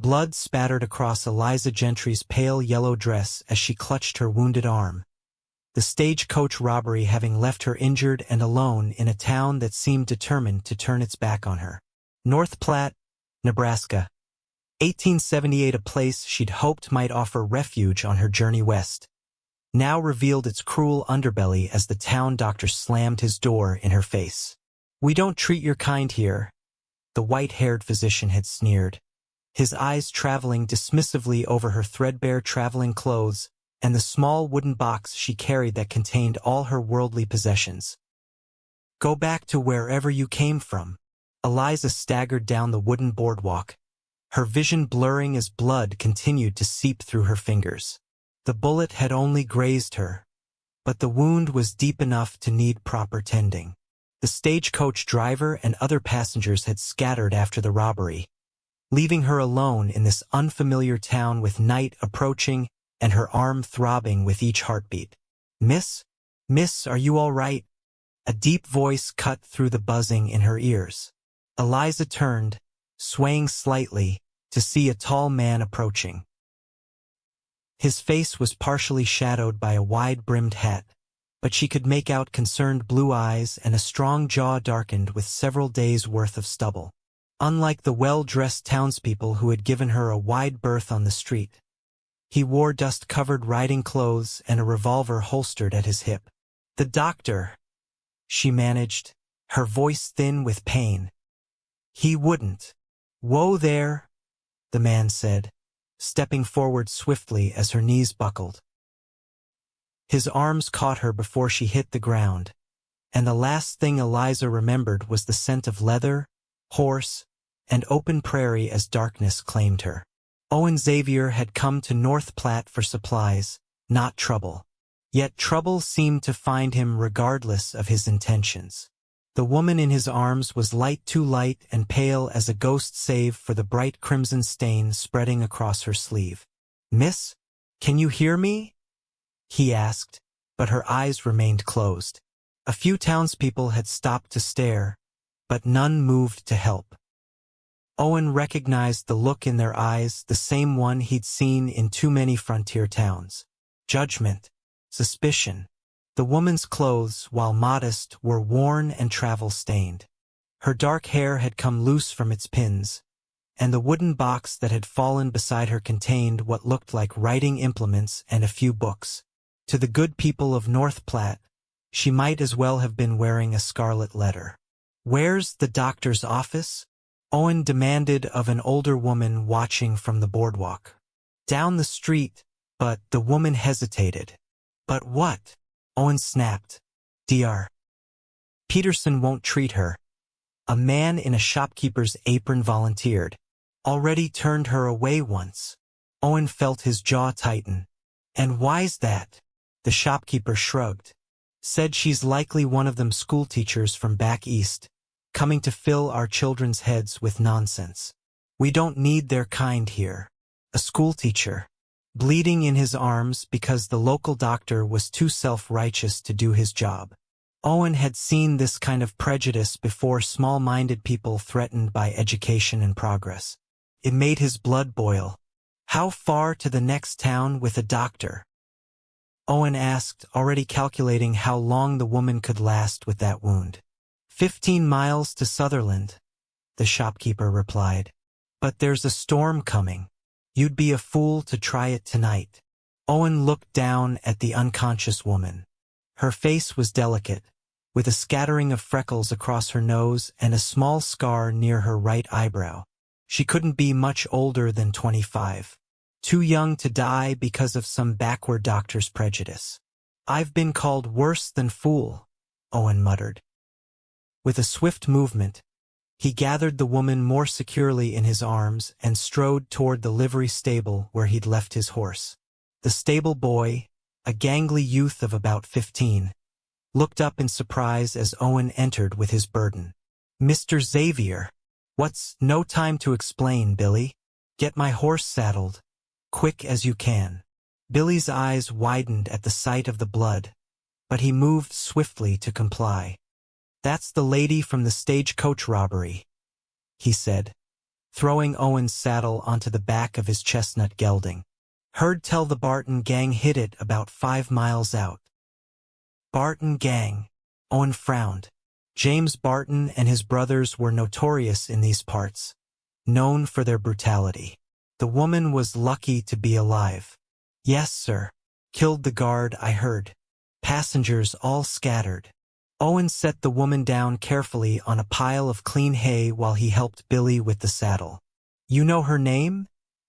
Blood spattered across Eliza Gentry's pale yellow dress as she clutched her wounded arm. The stagecoach robbery having left her injured and alone in a town that seemed determined to turn its back on her. North Platte, Nebraska. 1878, a place she'd hoped might offer refuge on her journey west, now revealed its cruel underbelly as the town doctor slammed his door in her face. "We don't treat your kind here," the white-haired physician had sneered, his eyes traveling dismissively over her threadbare traveling clothes and the small wooden box she carried that contained all her worldly possessions. "Go back to wherever you came from." Eliza staggered down the wooden boardwalk, her vision blurring as blood continued to seep through her fingers. The bullet had only grazed her, but the wound was deep enough to need proper tending. The stagecoach driver and other passengers had scattered after the robbery, leaving her alone in this unfamiliar town with night approaching and her arm throbbing with each heartbeat. Miss, are you all right?" A deep voice cut through the buzzing in her ears. Eliza turned, swaying slightly, to see a tall man approaching. His face was partially shadowed by a wide-brimmed hat, but she could make out concerned blue eyes and a strong jaw darkened with several days' worth of stubble. Unlike the well-dressed townspeople who had given her a wide berth on the street, he wore dust-covered riding clothes and a revolver holstered at his hip. "The doctor," she managed, her voice thin with pain. "He wouldn't." "Whoa there," the man said, stepping forward swiftly as her knees buckled. His arms caught her before she hit the ground, and the last thing Eliza remembered was the scent of leather, horse, and open prairie as darkness claimed her. Owen Xavier had come to North Platte for supplies, not trouble. Yet trouble seemed to find him regardless of his intentions. The woman in his arms was too light and pale as a ghost save for the bright crimson stain spreading across her sleeve. "Miss, can you hear me?" he asked, but her eyes remained closed. A few townspeople had stopped to stare, but none moved to help. Owen recognized the look in their eyes, the same one he'd seen in too many frontier towns. Judgment, suspicion. The woman's clothes, while modest, were worn and travel-stained. Her dark hair had come loose from its pins, and the wooden box that had fallen beside her contained what looked like writing implements and a few books. To the good people of North Platte, she might as well have been wearing a scarlet letter. "Where's the doctor's office?" Owen demanded of an older woman watching from the boardwalk. "Down the street," but the woman hesitated. "But what?" Owen snapped. "Dr. Peterson won't treat her." A man in a shopkeeper's apron volunteered. "Already turned her away once." Owen felt his jaw tighten. "And why's that?" The shopkeeper shrugged. "Said she's likely one of them schoolteachers from back east, coming to fill our children's heads with nonsense. We don't need their kind here." A schoolteacher, bleeding in his arms because the local doctor was too self-righteous to do his job. Owen had seen this kind of prejudice before, small-minded people threatened by education and progress. It made his blood boil. "How far to the next town with a doctor?" Owen asked, already calculating how long the woman could last with that wound. 15 miles to Sutherland," the shopkeeper replied. "But there's a storm coming. You'd be a fool to try it tonight." Owen looked down at the unconscious woman. Her face was delicate, with a scattering of freckles across her nose and a small scar near her right eyebrow. She couldn't be much older than 25. Too young to die because of some backward doctor's prejudice. "I've been called worse than fool," Owen muttered. With a swift movement, he gathered the woman more securely in his arms and strode toward the livery stable where he'd left his horse. The stable boy, a gangly youth of about 15, looked up in surprise as Owen entered with his burden. "Mr. Xavier, what's no time to explain, Billy? Get my horse saddled, quick as you can." Billy's eyes widened at the sight of the blood, but he moved swiftly to comply. "That's the lady from the stagecoach robbery," he said. throwing Owen's saddle onto the back of his chestnut gelding. Heard tell the Barton gang hid it about 5 miles out. Barton gang. Owen frowned. James Barton and his brothers were notorious in these parts, known for their brutality. The woman was lucky to be alive. Yes, sir. Killed the guard, I heard. Passengers all scattered. Owen set the woman down carefully on a pile of clean hay while he helped Billy with the saddle. You know her name?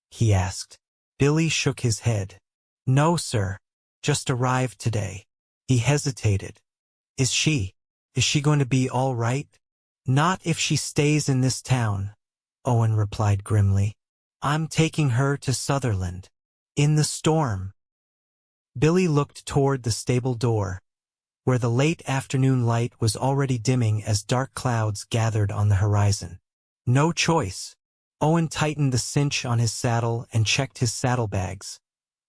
He asked. Billy shook his head. No, sir. Just arrived today. He hesitated. Is she going to be all right? Not if she stays in this town, Owen replied grimly. I'm taking her to Sutherland. In the storm. Billy looked toward the stable door, where the late afternoon light was already dimming as dark clouds gathered on the horizon. No choice. Owen tightened the cinch on his saddle and checked his saddlebags,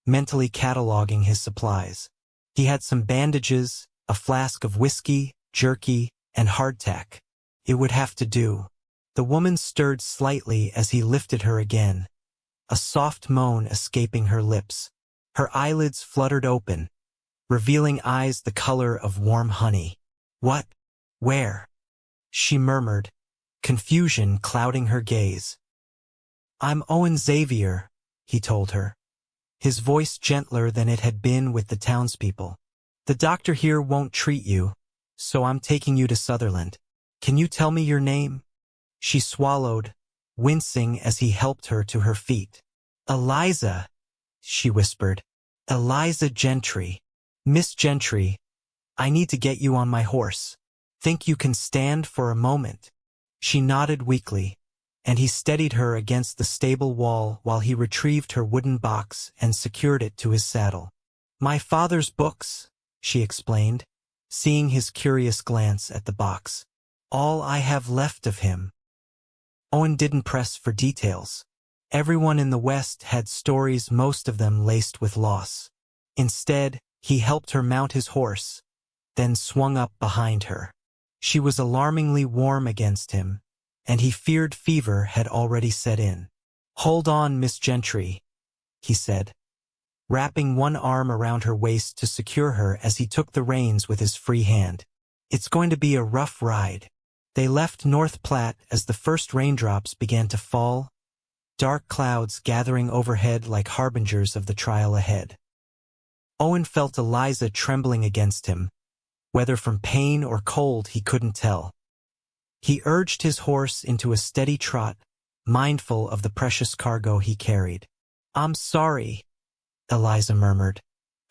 mentally cataloging his supplies. He had some bandages, a flask of whiskey, jerky, and hardtack. It would have to do. The woman stirred slightly as he lifted her again, a soft moan escaping her lips. Her eyelids fluttered open, revealing eyes the color of warm honey. What? Where? She murmured, confusion clouding her gaze. I'm Owen Xavier, he told her, his voice gentler than it had been with the townspeople. The doctor here won't treat you, so I'm taking you to Sutherland. Can you tell me your name? She swallowed, wincing as he helped her to her feet. Eliza, she whispered. Eliza Gentry. Miss Gentry, I need to get you on my horse. Think you can stand for a moment? She nodded weakly, and he steadied her against the stable wall while he retrieved her wooden box and secured it to his saddle. My father's books, she explained, seeing his curious glance at the box. All I have left of him. Owen didn't press for details. Everyone in the West had stories, most of them laced with loss. Instead, he helped her mount his horse, then swung up behind her. She was alarmingly warm against him, and he feared fever had already set in. Hold on, Miss Gentry, he said, wrapping one arm around her waist to secure her as he took the reins with his free hand. It's going to be a rough ride. They left North Platte as the first raindrops began to fall, dark clouds gathering overhead like harbingers of the trial ahead. Owen felt Eliza trembling against him, whether from pain or cold he couldn't tell. He urged his horse into a steady trot, mindful of the precious cargo he carried. I'm sorry, Eliza murmured,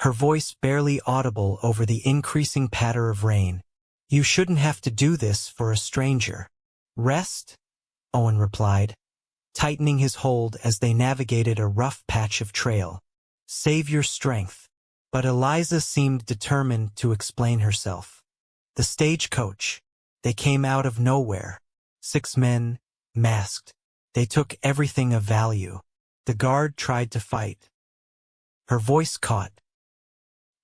her voice barely audible over the increasing patter of rain. You shouldn't have to do this for a stranger. Rest? Owen replied, tightening his hold as they navigated a rough patch of trail. Save your strength. But Eliza seemed determined to explain herself. The stagecoach. They came out of nowhere. 6 men, masked. They took everything of value. The guard tried to fight. Her voice caught.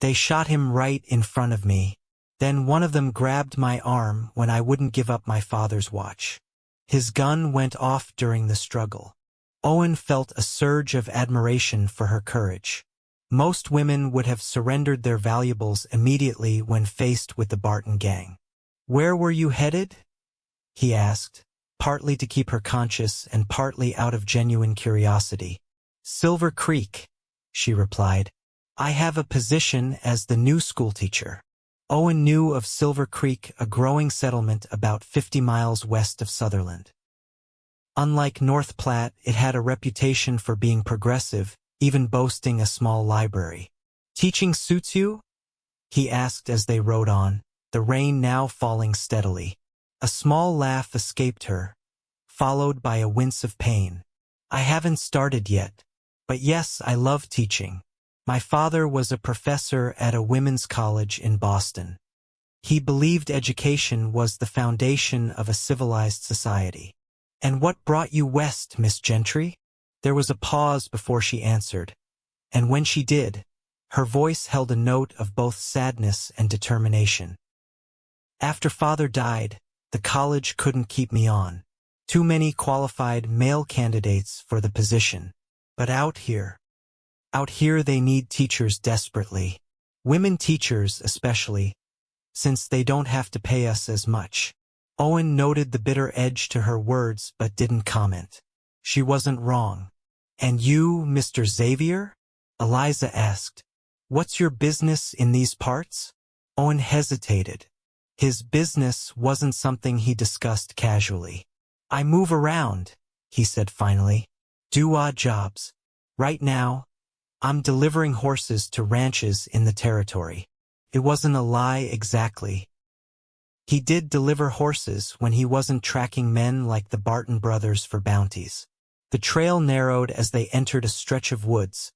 They shot him right in front of me. Then one of them grabbed my arm when I wouldn't give up my father's watch. His gun went off during the struggle. Owen felt a surge of admiration for her courage. Most women would have surrendered their valuables immediately when faced with the Barton gang. Where were you headed? He asked, partly to keep her conscious and partly out of genuine curiosity. Silver Creek, she replied. I have a position as the new schoolteacher. Owen knew of Silver Creek, a growing settlement about 50 miles west of Sutherland. Unlike North Platte, it had a reputation for being progressive, even boasting a small library. Teaching suits you? He asked as they rode on, the rain now falling steadily. A small laugh escaped her, followed by a wince of pain. I haven't started yet, but yes, I love teaching. My father was a professor at a women's college in Boston. He believed education was the foundation of a civilized society. And what brought you west, Miss Gentry? There was a pause before she answered, and when she did, her voice held a note of both sadness and determination. After Father died, the college couldn't keep me on. Too many qualified male candidates for the position. But out here they need teachers desperately. Women teachers especially, since they don't have to pay us as much. Owen noted the bitter edge to her words but didn't comment. She wasn't wrong. And you, Mr. Xavier? Eliza asked. What's your business in these parts? Owen hesitated. His business wasn't something he discussed casually. I move around, he said finally. Do odd jobs. Right now, I'm delivering horses to ranches in the territory. It wasn't a lie exactly. He did deliver horses when he wasn't tracking men like the Barton brothers for bounties. The trail narrowed as they entered a stretch of woods,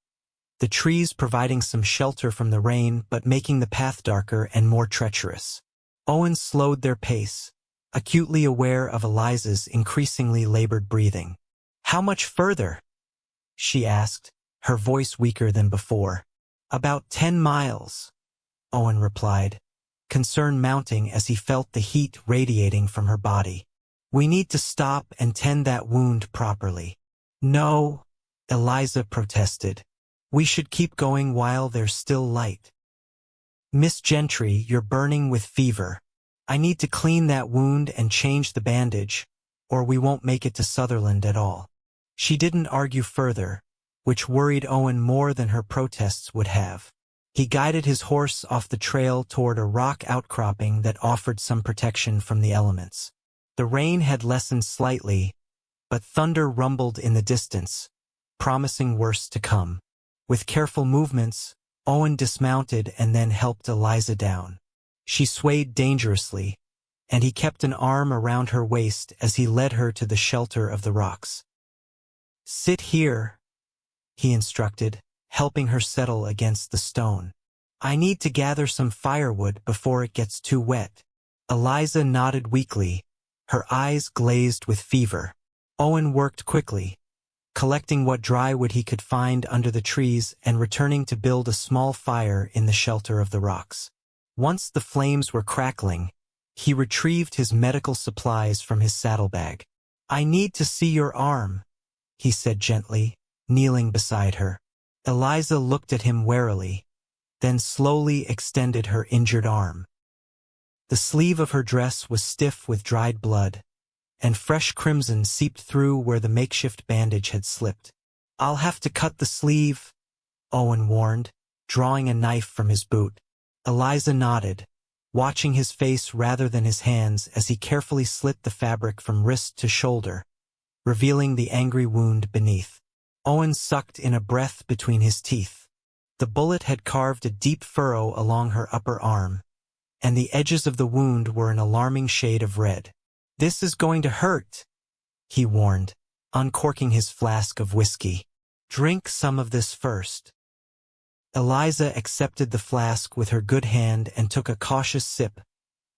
the trees providing some shelter from the rain but making the path darker and more treacherous. Owen slowed their pace, acutely aware of Eliza's increasingly labored breathing. How much further? She asked, her voice weaker than before. About 10 miles, Owen replied, concern mounting as he felt the heat radiating from her body. We need to stop and tend that wound properly. No, Eliza protested. We should keep going while there's still light. Miss Gentry, you're burning with fever. I need to clean that wound and change the bandage, or we won't make it to Sutherland at all. She didn't argue further, which worried Owen more than her protests would have. He guided his horse off the trail toward a rock outcropping that offered some protection from the elements. The rain had lessened slightly, but thunder rumbled in the distance, promising worse to come. With careful movements, Owen dismounted and then helped Eliza down. She swayed dangerously, and he kept an arm around her waist as he led her to the shelter of the rocks. Sit here, he instructed, helping her settle against the stone. I need to gather some firewood before it gets too wet. Eliza nodded weakly, her eyes glazed with fever. Owen worked quickly, collecting what dry wood he could find under the trees and returning to build a small fire in the shelter of the rocks. Once the flames were crackling, he retrieved his medical supplies from his saddlebag. I need to see your arm, he said gently, kneeling beside her. Eliza looked at him warily, then slowly extended her injured arm. The sleeve of her dress was stiff with dried blood, and fresh crimson seeped through where the makeshift bandage had slipped. I'll have to cut the sleeve, Owen warned, drawing a knife from his boot. Eliza nodded, watching his face rather than his hands as he carefully slit the fabric from wrist to shoulder, revealing the angry wound beneath. Owen sucked in a breath between his teeth. The bullet had carved a deep furrow along her upper arm, and the edges of the wound were an alarming shade of red. This is going to hurt, he warned, uncorking his flask of whiskey. Drink some of this first. Eliza accepted the flask with her good hand and took a cautious sip,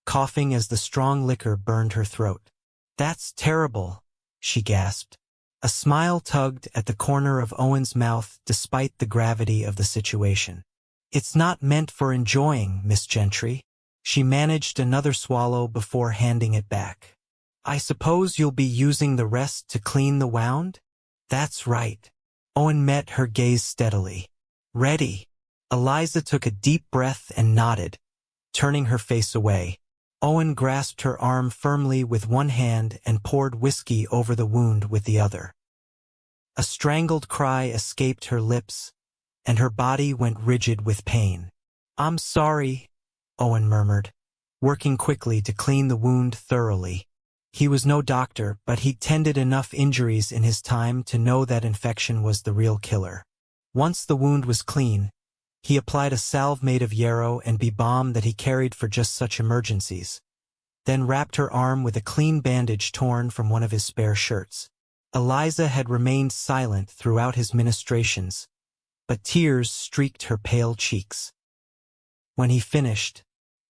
coughing as the strong liquor burned her throat. That's terrible, she gasped. A smile tugged at the corner of Owen's mouth despite the gravity of the situation. It's not meant for enjoying, Miss Gentry. She managed another swallow before handing it back. I suppose you'll be using the rest to clean the wound? That's right. Owen met her gaze steadily. Ready. Eliza took a deep breath and nodded, turning her face away. Owen grasped her arm firmly with one hand and poured whiskey over the wound with the other. A strangled cry escaped her lips, and her body went rigid with pain. I'm sorry, Owen murmured, working quickly to clean the wound thoroughly. He was no doctor, but he'd tended enough injuries in his time to know that infection was the real killer. Once the wound was clean, he applied a salve made of yarrow and bee balm that he carried for just such emergencies, then wrapped her arm with a clean bandage torn from one of his spare shirts. Eliza had remained silent throughout his ministrations, but tears streaked her pale cheeks. When he finished,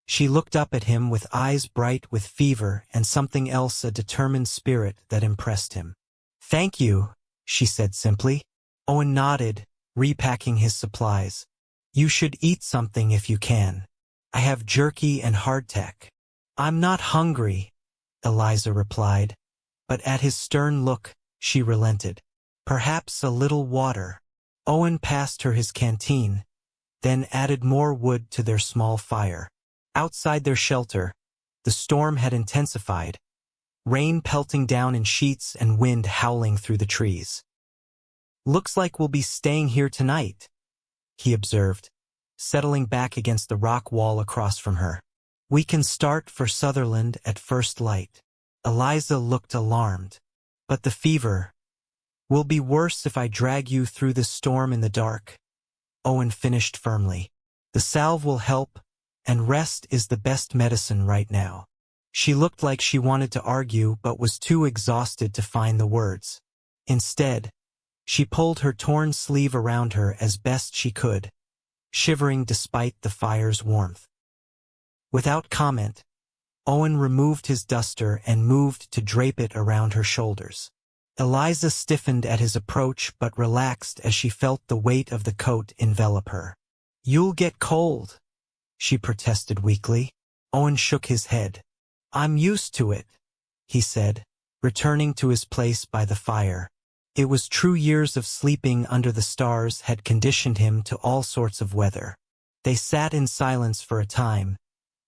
she looked up at him with eyes bright with fever and something else, a determined spirit that impressed him. Thank you, she said simply. Owen nodded, repacking his supplies. You should eat something if you can. I have jerky and hardtack. I'm not hungry, Eliza replied, but at his stern look, she relented. Perhaps a little water. Owen passed her his canteen, then added more wood to their small fire. Outside their shelter, the storm had intensified, rain pelting down in sheets and wind howling through the trees. "Looks like we'll be staying here tonight," he observed, settling back against the rock wall across from her. "We can start for Sutherland at first light." Eliza looked alarmed. "But the fever will be worse if I drag you through the storm in the dark," Owen finished firmly. "The salve will help, and rest is the best medicine right now." She looked like she wanted to argue but was too exhausted to find the words. Instead, she pulled her torn sleeve around her as best she could, shivering despite the fire's warmth. Without comment, Owen removed his duster and moved to drape it around her shoulders. Eliza stiffened at his approach but relaxed as she felt the weight of the coat envelop her. "You'll get cold," she protested weakly. Owen shook his head. "I'm used to it," he said, returning to his place by the fire. It was true, years of sleeping under the stars had conditioned him to all sorts of weather. They sat in silence for a time,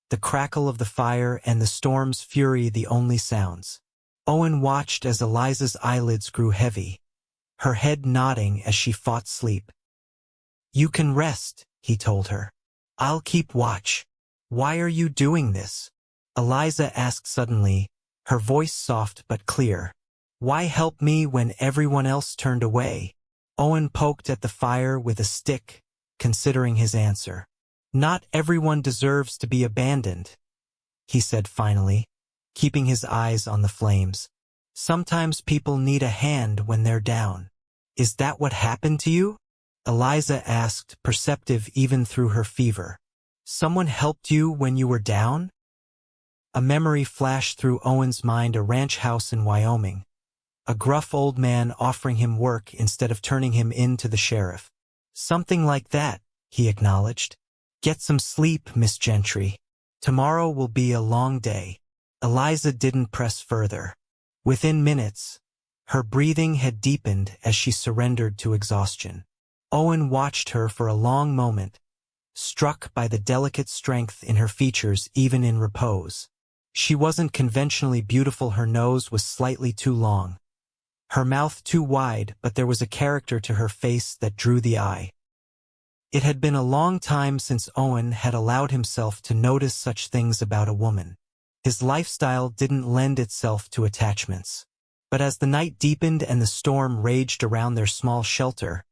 the crackle of the fire and the storm's fury the only sounds. Owen watched as Eliza's eyelids grew heavy, her head nodding as she fought sleep. "You can rest," he told her. "I'll keep watch." "Why are you doing this?" Eliza asked suddenly, her voice soft but clear. "Why help me when everyone else turned away?" Owen poked at the fire with a stick, considering his answer. "Not everyone deserves to be abandoned," he said finally, keeping his eyes on the flames. "Sometimes people need a hand when they're down." "Is that what happened to you?" Eliza asked, perceptive even through her fever. "Someone helped you when you were down?" A memory flashed through Owen's mind, a ranch house in Wyoming. A gruff old man offering him work instead of turning him in to the sheriff. "Something like that," he acknowledged. "Get some sleep, Miss Gentry. Tomorrow will be a long day." Eliza didn't press further. Within minutes, her breathing had deepened as she surrendered to exhaustion. Owen watched her for a long moment, struck by the delicate strength in her features even in repose. She wasn't conventionally beautiful. Her nose was slightly too long, her mouth too wide, but there was a character to her face that drew the eye. It had been a long time since Owen had allowed himself to notice such things about a woman. His lifestyle didn't lend itself to attachments. But as the night deepened and the storm raged around their small shelter,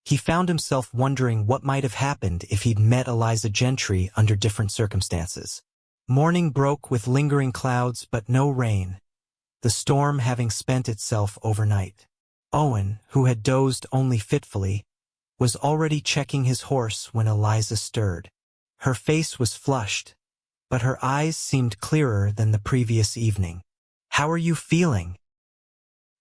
he found himself wondering what might have happened if he'd met Eliza Gentry under different circumstances. Morning broke with lingering clouds but no rain, the storm having spent itself overnight. Owen, who had dozed only fitfully, was already checking his horse when Eliza stirred. Her face was flushed, but her eyes seemed clearer than the previous evening. "How are you feeling?"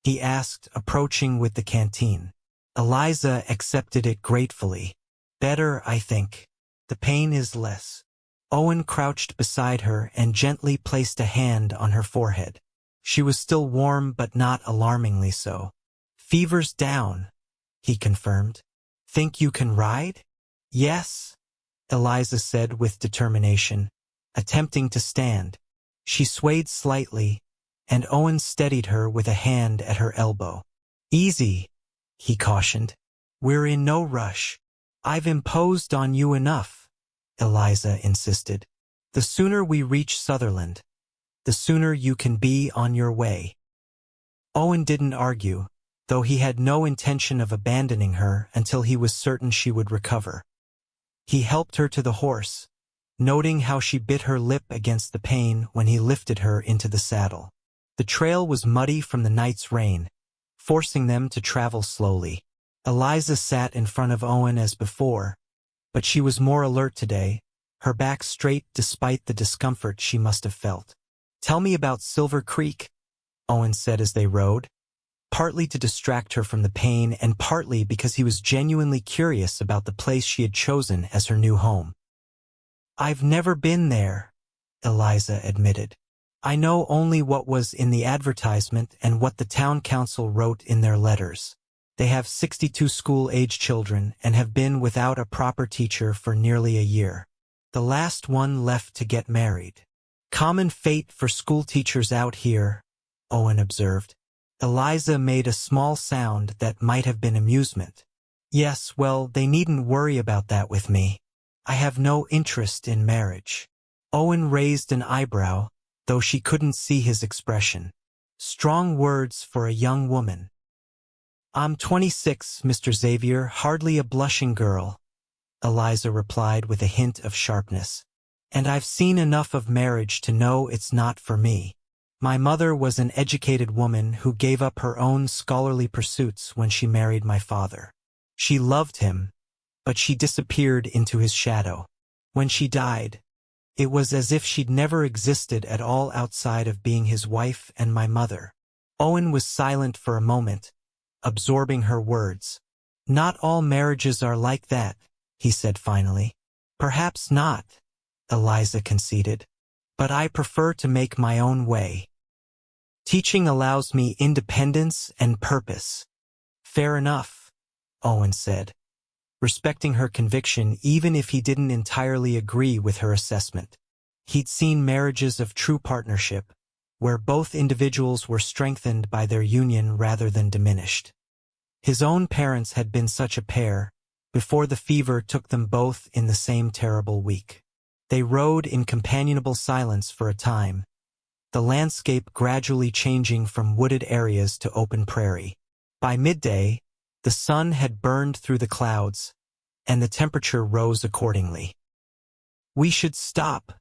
he asked, approaching with the canteen. Eliza accepted it gratefully. "Better, I think. The pain is less." Owen crouched beside her and gently placed a hand on her forehead. She was still warm but not alarmingly so. "Fever's down," he confirmed. "Think you can ride?" "Yes," Eliza said with determination, attempting to stand. She swayed slightly, and Owen steadied her with a hand at her elbow. "Easy," he cautioned. "We're in no rush." "I've imposed on you enough," Eliza insisted. "The sooner we reach Sutherland, the sooner you can be on your way." Owen didn't argue, though he had no intention of abandoning her until he was certain she would recover. He helped her to the horse, noting how she bit her lip against the pain when he lifted her into the saddle. The trail was muddy from the night's rain, forcing them to travel slowly. Eliza sat in front of Owen as before, but she was more alert today, her back straight despite the discomfort she must have felt. "Tell me about Silver Creek," Owen said as they rode, partly to distract her from the pain and partly because he was genuinely curious about the place she had chosen as her new home. "I've never been there," Eliza admitted. I know only what was in the advertisement and what the town council wrote in their letters. They have 62 school-age children and have been without a proper teacher for nearly a year. The last one left to get married. Common fate for school teachers out here, Owen observed. Eliza made a small sound that might have been amusement. Yes, well, they needn't worry about that with me. I have no interest in marriage. Owen raised an eyebrow, though she couldn't see his expression. Strong words for a young woman. I'm 26, Mr. Xavier, hardly a blushing girl, Eliza replied with a hint of sharpness. And I've seen enough of marriage to know it's not for me. My mother was an educated woman who gave up her own scholarly pursuits when she married my father. She loved him, but she disappeared into his shadow. When she died, it was as if she'd never existed at all outside of being his wife and my mother. Owen was silent for a moment, absorbing her words. Not all marriages are like that, he said finally. Perhaps not, Eliza conceded. But I prefer to make my own way. Teaching allows me independence and purpose. Fair enough, Owen said, respecting her conviction even if he didn't entirely agree with her assessment. He'd seen marriages of true partnership, where both individuals were strengthened by their union rather than diminished. His own parents had been such a pair, before the fever took them both in the same terrible week. They rode in companionable silence for a time, the landscape gradually changing from wooded areas to open prairie. By midday, the sun had burned through the clouds, and the temperature rose accordingly. We should stop,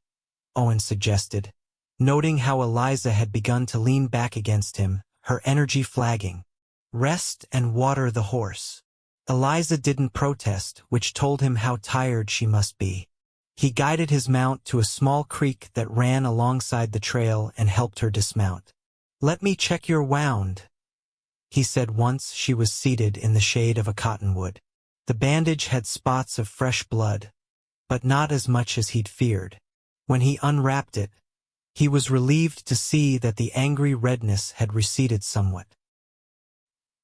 Owen suggested, noting how Eliza had begun to lean back against him, her energy flagging. Rest and water the horse. Eliza didn't protest, which told him how tired she must be. He guided his mount to a small creek that ran alongside the trail and helped her dismount. Let me check your wound, he said once she was seated in the shade of a cottonwood. The bandage had spots of fresh blood, but not as much as he'd feared. When he unwrapped it, he was relieved to see that the angry redness had receded somewhat.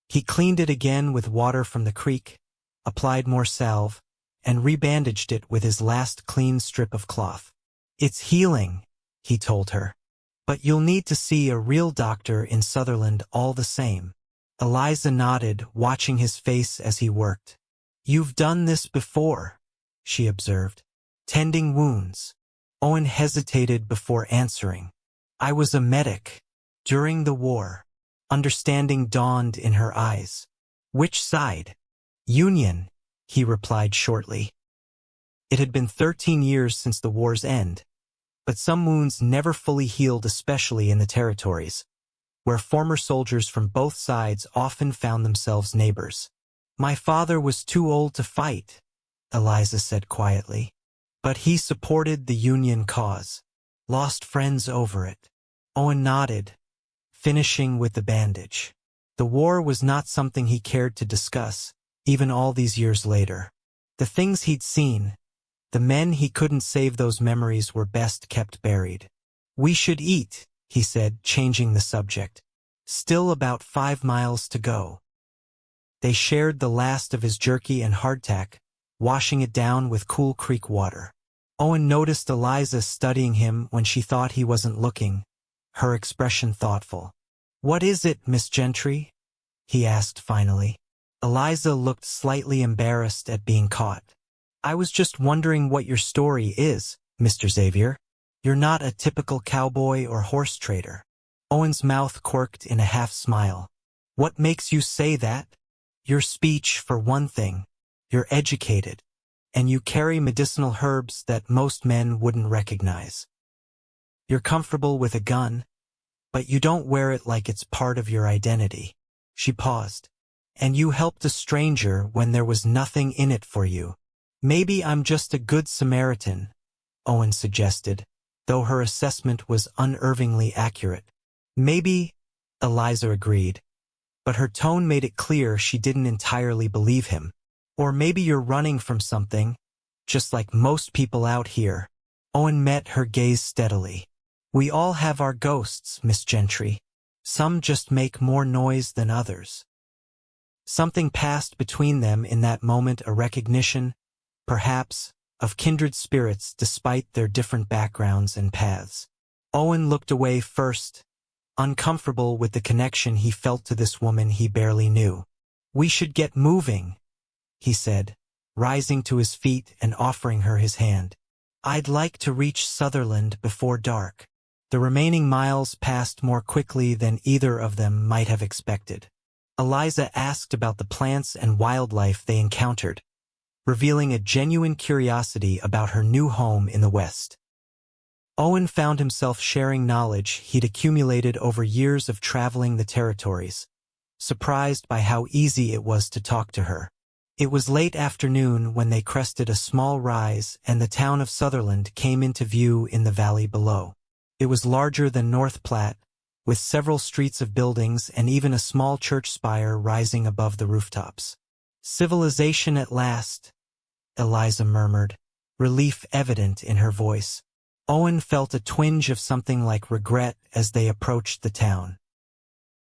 He cleaned it again with water from the creek, applied more salve, and rebandaged it with his last clean strip of cloth. It's healing, he told her. But you'll need to see a real doctor in Sutherland all the same. Eliza nodded, watching his face as he worked. You've done this before, she observed. Tending wounds. Owen hesitated before answering. I was a medic. During the war. Understanding dawned in her eyes. Which side? Union, he replied shortly. It had been 13 years since the war's end, but some wounds never fully healed, especially in the territories, where former soldiers from both sides often found themselves neighbors. My father was too old to fight, Eliza said quietly, but he supported the Union cause. Lost friends over it. Owen nodded, finishing with the bandage. The war was not something he cared to discuss, even all these years later. The things he'd seen, the men he couldn't save, those memories were best kept buried. We should eat, he said, changing the subject. Still about 5 miles to go. They shared the last of his jerky and hardtack, washing it down with cool creek water. Owen noticed Eliza studying him when she thought he wasn't looking, her expression thoughtful. What is it, Miss Gentry? He asked finally. Eliza looked slightly embarrassed at being caught. I was just wondering what your story is, Mr. Xavier. You're not a typical cowboy or horse trader. Owen's mouth quirked in a half smile. What makes you say that? Your speech, for one thing. You're educated, and you carry medicinal herbs that most men wouldn't recognize. You're comfortable with a gun, but you don't wear it like it's part of your identity. She paused. And you helped a stranger when there was nothing in it for you. Maybe I'm just a good Samaritan, Owen suggested, though her assessment was unervingly accurate. Maybe, Eliza agreed, but her tone made it clear she didn't entirely believe him. Or maybe you're running from something, just like most people out here. Owen met her gaze steadily. We all have our ghosts, Miss Gentry. Some just make more noise than others. Something passed between them in that moment, a recognition, perhaps, of kindred spirits despite their different backgrounds and paths. Owen looked away first, uncomfortable with the connection he felt to this woman he barely knew. "We should get moving," he said, rising to his feet and offering her his hand. "I'd like to reach Sutherland before dark." The remaining miles passed more quickly than either of them might have expected. Eliza asked about the plants and wildlife they encountered, revealing a genuine curiosity about her new home in the West. Owen found himself sharing knowledge he'd accumulated over years of traveling the territories, surprised by how easy it was to talk to her. It was late afternoon when they crested a small rise and the town of Sutherland came into view in the valley below. It was larger than North Platte, with several streets of buildings and even a small church spire rising above the rooftops. "Civilization at last," Eliza murmured, relief evident in her voice. Owen felt a twinge of something like regret as they approached the town.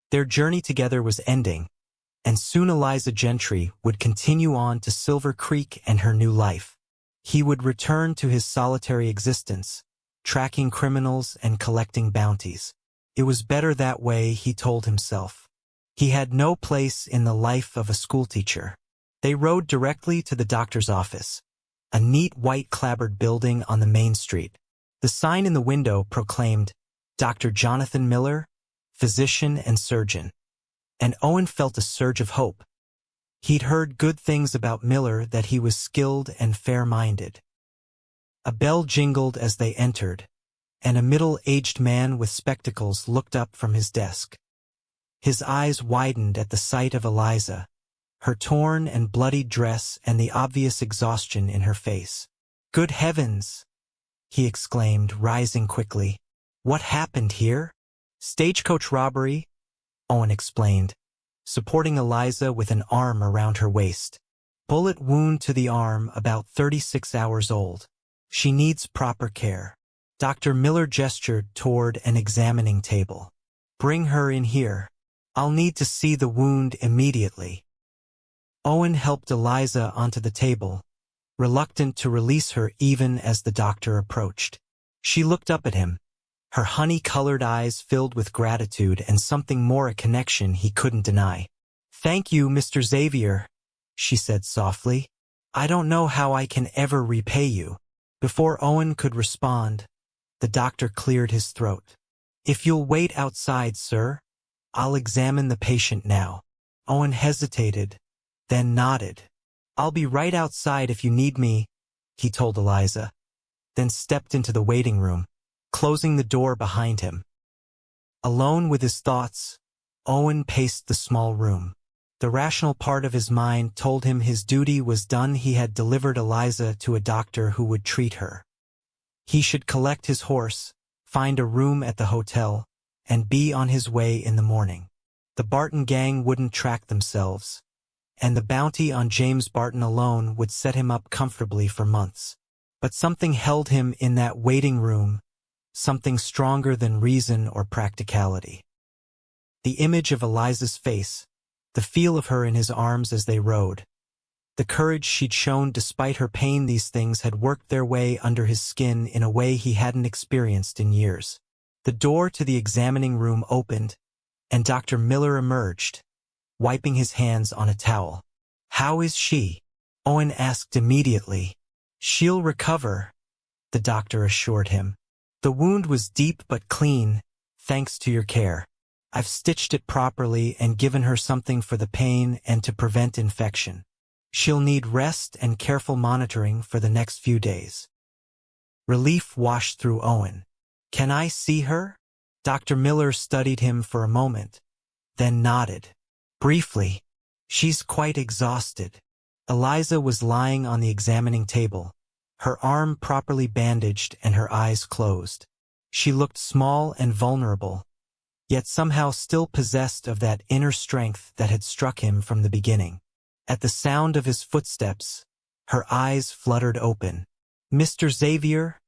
Their journey together was ending, and soon Eliza Gentry would continue on to Silver Creek and her new life. He would return to his solitary existence, tracking criminals and collecting bounties. It was better that way, he told himself. He had no place in the life of a schoolteacher. They rode directly to the doctor's office, a neat white clapboard building on the main street. The sign in the window proclaimed, "Dr. Jonathan Miller, physician and surgeon." And Owen felt a surge of hope. He'd heard good things about Miller, that he was skilled and fair-minded. A bell jingled as they entered, and a middle-aged man with spectacles looked up from his desk. His eyes widened at the sight of Eliza, her torn and bloodied dress and the obvious exhaustion in her face. "Good heavens!" he exclaimed, rising quickly. "What happened here?" "Stagecoach robbery," Owen explained, supporting Eliza with an arm around her waist. "Bullet wound to the arm, about 36 hours old. She needs proper care." Dr. Miller gestured toward an examining table. "Bring her in here. I'll need to see the wound immediately." Owen helped Eliza onto the table, reluctant to release her even as the doctor approached. She looked up at him, her honey-colored eyes filled with gratitude and something more, a connection he couldn't deny. "Thank you, Mr. Xavier," she said softly. "I don't know how I can ever repay you." Before Owen could respond, the doctor cleared his throat. "If you'll wait outside, sir, I'll examine the patient now." Owen hesitated, then nodded. "I'll be right outside if you need me," he told Eliza, then stepped into the waiting room, closing the door behind him. Alone with his thoughts, Owen paced the small room. The rational part of his mind told him his duty was done. He had delivered Eliza to a doctor who would treat her. He should collect his horse, find a room at the hotel, and be on his way in the morning. The Barton gang wouldn't track themselves, and the bounty on James Barton alone would set him up comfortably for months. But something held him in that waiting room, something stronger than reason or practicality. The image of Eliza's face, the feel of her in his arms as they rode, the courage she'd shown despite her pain, these things had worked their way under his skin in a way he hadn't experienced in years. The door to the examining room opened, and Dr. Miller emerged, wiping his hands on a towel. "How is she?" Owen asked immediately. "She'll recover," the doctor assured him. "The wound was deep but clean, thanks to your care. I've stitched it properly and given her something for the pain and to prevent infection. She'll need rest and careful monitoring for the next few days." Relief washed through Owen. "Can I see her?" Dr. Miller studied him for a moment, then nodded. "Briefly. She's quite exhausted." Eliza was lying on the examining table, her arm properly bandaged and her eyes closed. She looked small and vulnerable, yet somehow still possessed of that inner strength that had struck him from the beginning. At the sound of his footsteps, her eyes fluttered open. "Mr. Xavier?"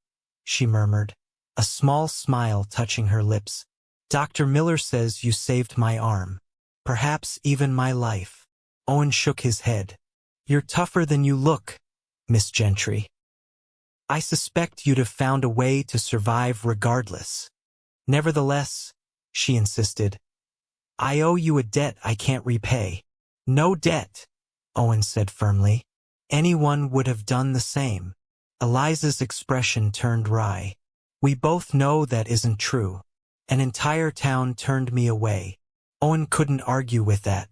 she murmured. a small smile touching her lips. "Dr. Miller says you saved my arm. Perhaps even my life." Owen shook his head. "You're tougher than you look, Miss Gentry. I suspect you'd have found a way to survive regardless." "Nevertheless," she insisted, "I owe you a debt I can't repay." "No debt," Owen said firmly. "Anyone would have done the same." Eliza's expression turned wry. "We both know that isn't true. An entire town turned me away." Owen couldn't argue with that.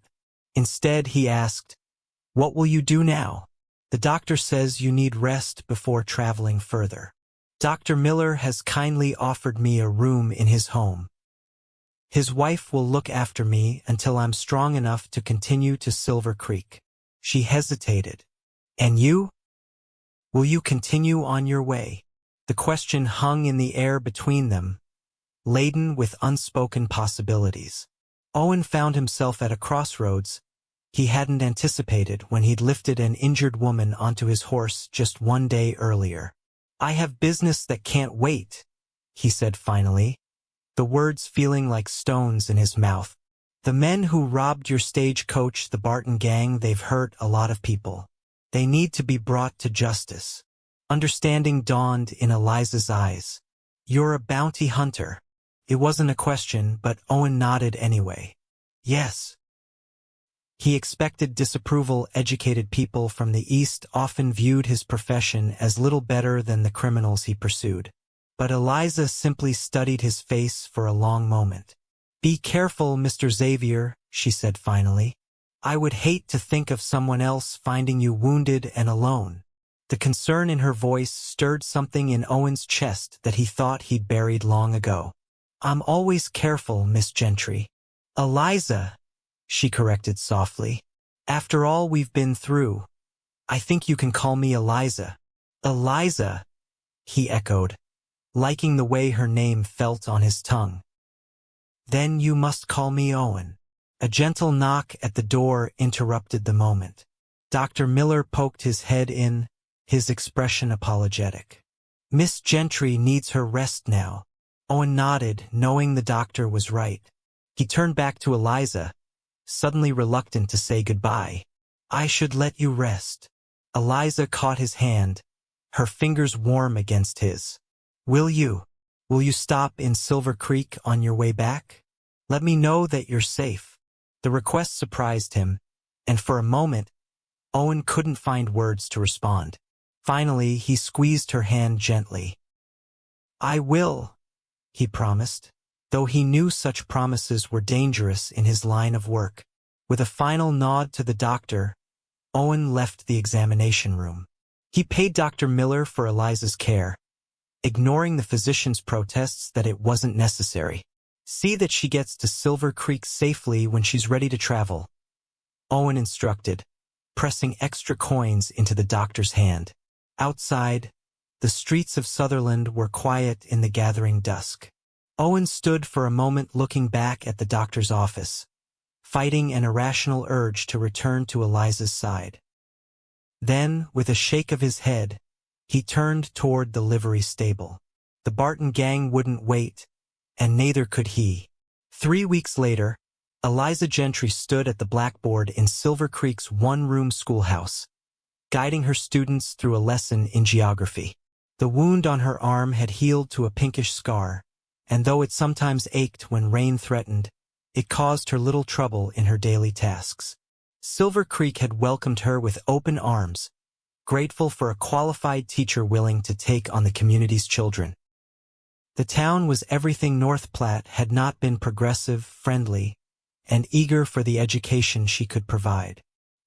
Instead, he asked, "What will you do now?" "The doctor says you need rest before traveling further. Dr. Miller has kindly offered me a room in his home. His wife will look after me until I'm strong enough to continue to Silver Creek." She hesitated. "And you? Will you continue on your way?" The question hung in the air between them, laden with unspoken possibilities. Owen found himself at a crossroads he hadn't anticipated when he'd lifted an injured woman onto his horse just one day earlier. "I have business that can't wait," he said finally, the words feeling like stones in his mouth. "The men who robbed your stagecoach, the Barton gang, they've hurt a lot of people. They need to be brought to justice." Understanding dawned in Eliza's eyes. "You're a bounty hunter." It wasn't a question, but Owen nodded anyway. "Yes." He expected disapproval. Educated people from the East often viewed his profession as little better than the criminals he pursued. But Eliza simply studied his face for a long moment. "Be careful, Mr. Xavier," she said finally. "I would hate to think of someone else finding you wounded and alone." The concern in her voice stirred something in Owen's chest that he thought he'd buried long ago. "I'm always careful, Miss Gentry." "Eliza," she corrected softly. "After all we've been through, I think you can call me Eliza." "Eliza," he echoed, liking the way her name felt on his tongue. "Then you must call me Owen." A gentle knock at the door interrupted the moment. Dr. Miller poked his head in, his expression apologetic. "Miss Gentry needs her rest now." Owen nodded, knowing the doctor was right. He turned back to Eliza, suddenly reluctant to say goodbye. "I should let you rest." Eliza caught his hand, her fingers warm against his. Will you stop in Silver Creek on your way back? Let me know that you're safe." The request surprised him, and for a moment, Owen couldn't find words to respond. Finally, he squeezed her hand gently. "I will," he promised, though he knew such promises were dangerous in his line of work. With a final nod to the doctor, Owen left the examination room. He paid Dr. Miller for Eliza's care, ignoring the physician's protests that it wasn't necessary. "See that she gets to Silver Creek safely when she's ready to travel," Owen instructed, pressing extra coins into the doctor's hand. Outside, the streets of Sutherland were quiet in the gathering dusk. Owen stood for a moment looking back at the doctor's office, fighting an irrational urge to return to Eliza's side. Then, with a shake of his head, he turned toward the livery stable. The Barton gang wouldn't wait, and neither could he. 3 weeks later, Eliza Gentry stood at the blackboard in Silver Creek's one-room schoolhouse, guiding her students through a lesson in geography. The wound on her arm had healed to a pinkish scar, and though it sometimes ached when rain threatened, it caused her little trouble in her daily tasks. Silver Creek had welcomed her with open arms, grateful for a qualified teacher willing to take on the community's children. The town was everything North Platte had not been: progressive, friendly, and eager for the education she could provide.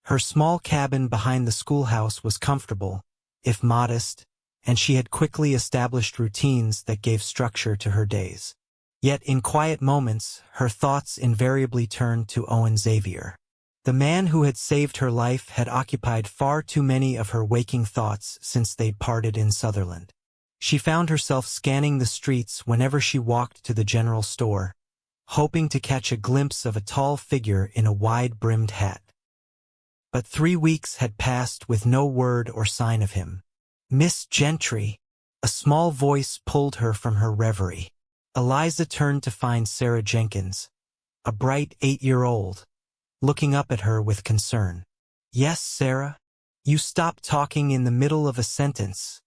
Her small cabin behind the schoolhouse was comfortable, if modest, and she had quickly established routines that gave structure to her days. Yet in quiet moments, her thoughts invariably turned to Owen Xavier. The man who had saved her life had occupied far too many of her waking thoughts since they'd parted in Sutherland. She found herself scanning the streets whenever she walked to the general store, hoping to catch a glimpse of a tall figure in a wide-brimmed hat. But 3 weeks had passed with no word or sign of him. "Miss Gentry," A small voice pulled her from her reverie. Eliza turned to find Sarah Jenkins, a bright 8-year-old, looking up at her with concern. "Yes, Sarah? You stopped talking in the middle of a sentence,"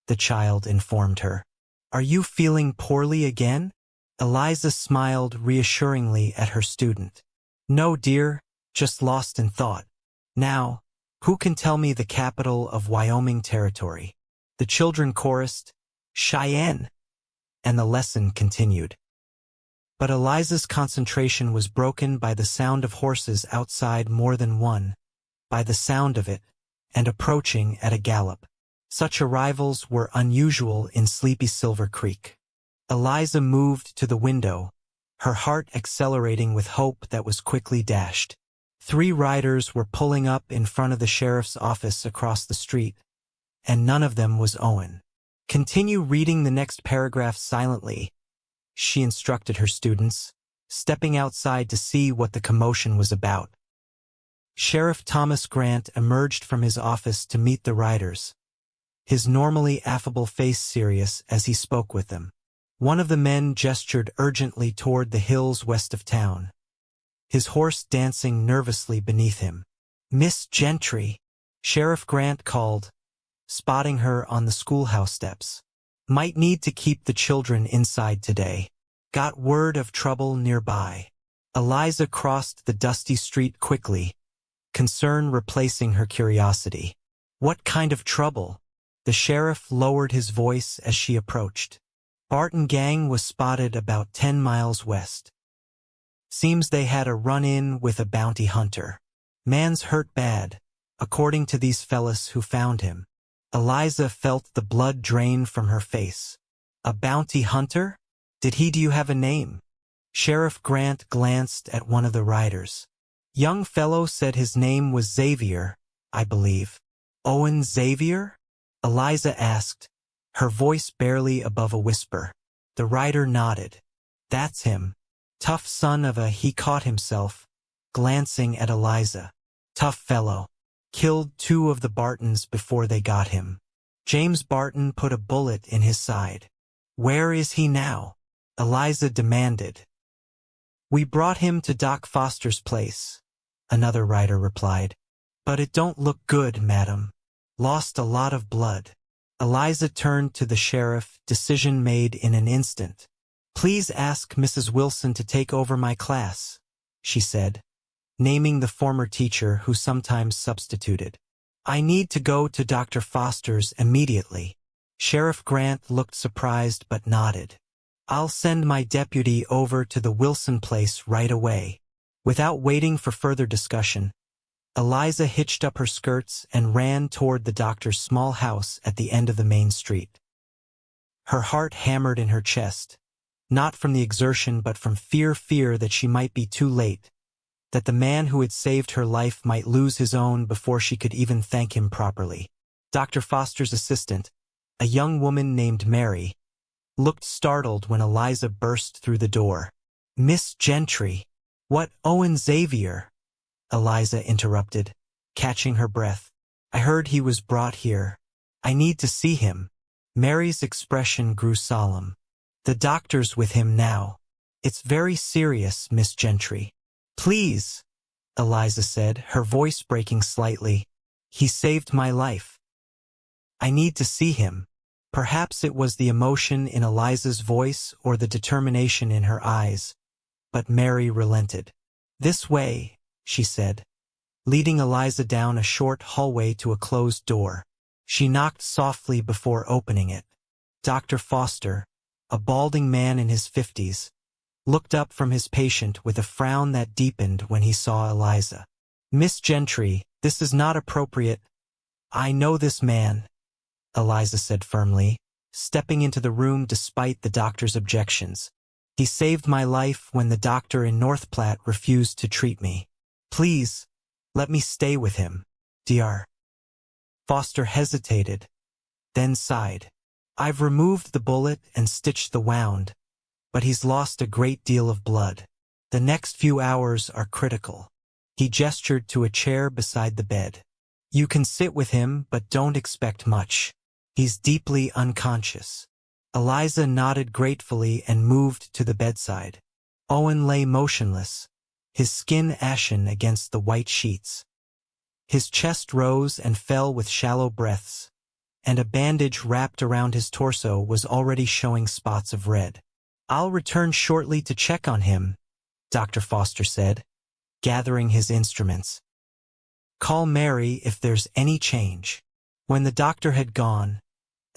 the child informed her. "Are you feeling poorly again?" Eliza smiled reassuringly at her student. "No, dear, just lost in thought. Now, who can tell me the capital of Wyoming Territory?" The children chorused, "Cheyenne," and the lesson continued. But Eliza's concentration was broken by the sound of horses outside, more than one, by the sound of it, and approaching at a gallop. Such arrivals were unusual in sleepy Silver Creek. Eliza moved to the window, her heart accelerating with hope that was quickly dashed. 3 riders were pulling up in front of the sheriff's office across the street, and none of them was Owen. "Continue reading the next paragraph silently," she instructed her students, stepping outside to see what the commotion was about. Sheriff Thomas Grant emerged from his office to meet the riders, his normally affable face serious as he spoke with them. One of the men gestured urgently toward the hills west of town, his horse dancing nervously beneath him. "Miss Gentry," Sheriff Grant called, spotting her on the schoolhouse steps. "Might need to keep the children inside today. Got word of trouble nearby." Eliza crossed the dusty street quickly, concern replacing her curiosity. "What kind of trouble?" The sheriff lowered his voice as she approached. "Barton gang was spotted about 10 miles west. Seems they had a run-in with a bounty hunter. Man's hurt bad, according to these fellas who found him." Eliza felt the blood drain from her face. "A bounty hunter? Do you have a name?" Sheriff Grant glanced at one of the riders. "Young fellow said his name was Xavier, I believe." "Owen Xavier?" Eliza asked, her voice barely above a whisper. The rider nodded. "That's him. Tough son of a," he caught himself, glancing at Eliza. "Tough fellow. Killed 2 of the Bartons before they got him. James Barton put a bullet in his side." "Where is he now?" Eliza demanded. "We brought him to Doc Foster's place," another rider replied. "But it don't look good, madam. Lost a lot of blood." Eliza turned to the sheriff, decision made in an instant. "Please ask Mrs. Wilson to take over my class," she said, naming the former teacher who sometimes substituted. "I need to go to Dr. Foster's immediately." Sheriff Grant looked surprised but nodded. "I'll send my deputy over to the Wilson place right away." Without waiting for further discussion, Eliza hitched up her skirts and ran toward the doctor's small house at the end of the main street. Her heart hammered in her chest, not from the exertion but from fear that she might be too late, that the man who had saved her life might lose his own before she could even thank him properly. Dr. Foster's assistant, a young woman named Mary, looked startled when Eliza burst through the door. "Miss Gentry." "What, Owen Xavier?" Eliza interrupted, catching her breath. "I heard he was brought here. I need to see him." Mary's expression grew solemn. "The doctor's with him now. It's very serious, Miss Gentry." "Please," Eliza said, her voice breaking slightly. "He saved my life. I need to see him." Perhaps it was the emotion in Eliza's voice or the determination in her eyes, but Mary relented. "This way," she said, leading Eliza down a short hallway to a closed door. She knocked softly before opening it. Dr. Foster, a balding man in his 50s, looked up from his patient with a frown that deepened when he saw Eliza. "Miss Gentry, this is not appropriate." "I know this man," Eliza said firmly, stepping into the room despite the doctor's objections. "He saved my life when the doctor in North Platte refused to treat me. Please, let me stay with him, Dr." Foster hesitated, then sighed. "I've removed the bullet and stitched the wound, but he's lost a great deal of blood. The next few hours are critical." He gestured to a chair beside the bed. "You can sit with him, but don't expect much." He's deeply unconscious. Eliza nodded gratefully and moved to the bedside. Owen lay motionless, his skin ashen against the white sheets. His chest rose and fell with shallow breaths, and a bandage wrapped around his torso was already showing spots of red. "I'll return shortly to check on him," Dr. Foster said, gathering his instruments. "Call Mary if there's any change." When the doctor had gone,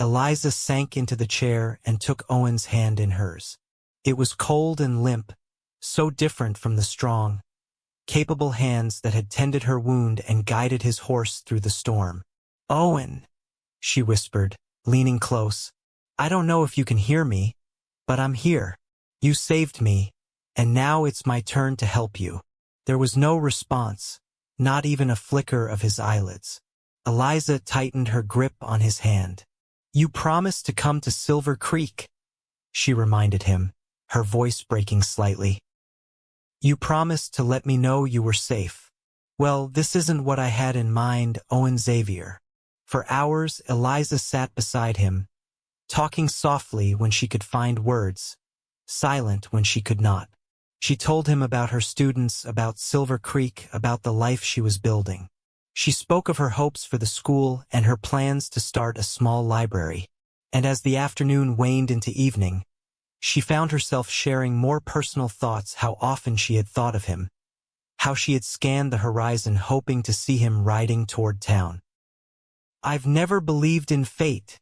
Eliza sank into the chair and took Owen's hand in hers. It was cold and limp, so different from the strong, capable hands that had tended her wound and guided his horse through the storm. "Owen," she whispered, leaning close, "I don't know if you can hear me, but I'm here. You saved me, and now it's my turn to help you." There was no response, not even a flicker of his eyelids. Eliza tightened her grip on his hand. "You promised to come to Silver Creek," she reminded him, her voice breaking slightly. "You promised to let me know you were safe." "Well, this isn't what I had in mind, Owen Xavier." For hours, Eliza sat beside him, talking softly when she could find words, silent when she could not. She told him about her students, about Silver Creek, about the life she was building. She spoke of her hopes for the school and her plans to start a small library. And as the afternoon waned into evening, she found herself sharing more personal thoughts, how often she had thought of him, how she had scanned the horizon hoping to see him riding toward town. "I've never believed in fate,"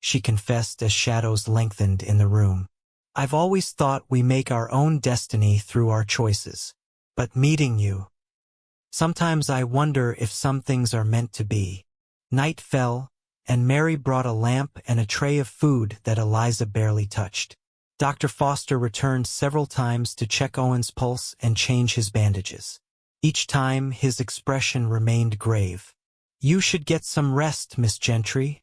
she confessed as shadows lengthened in the room. "I've always thought we make our own destiny through our choices. But meeting you, sometimes I wonder if some things are meant to be." Night fell, and Mary brought a lamp and a tray of food that Eliza barely touched. Dr. Foster returned several times to check Owen's pulse and change his bandages. Each time, his expression remained grave. "You should get some rest, Miss Gentry,"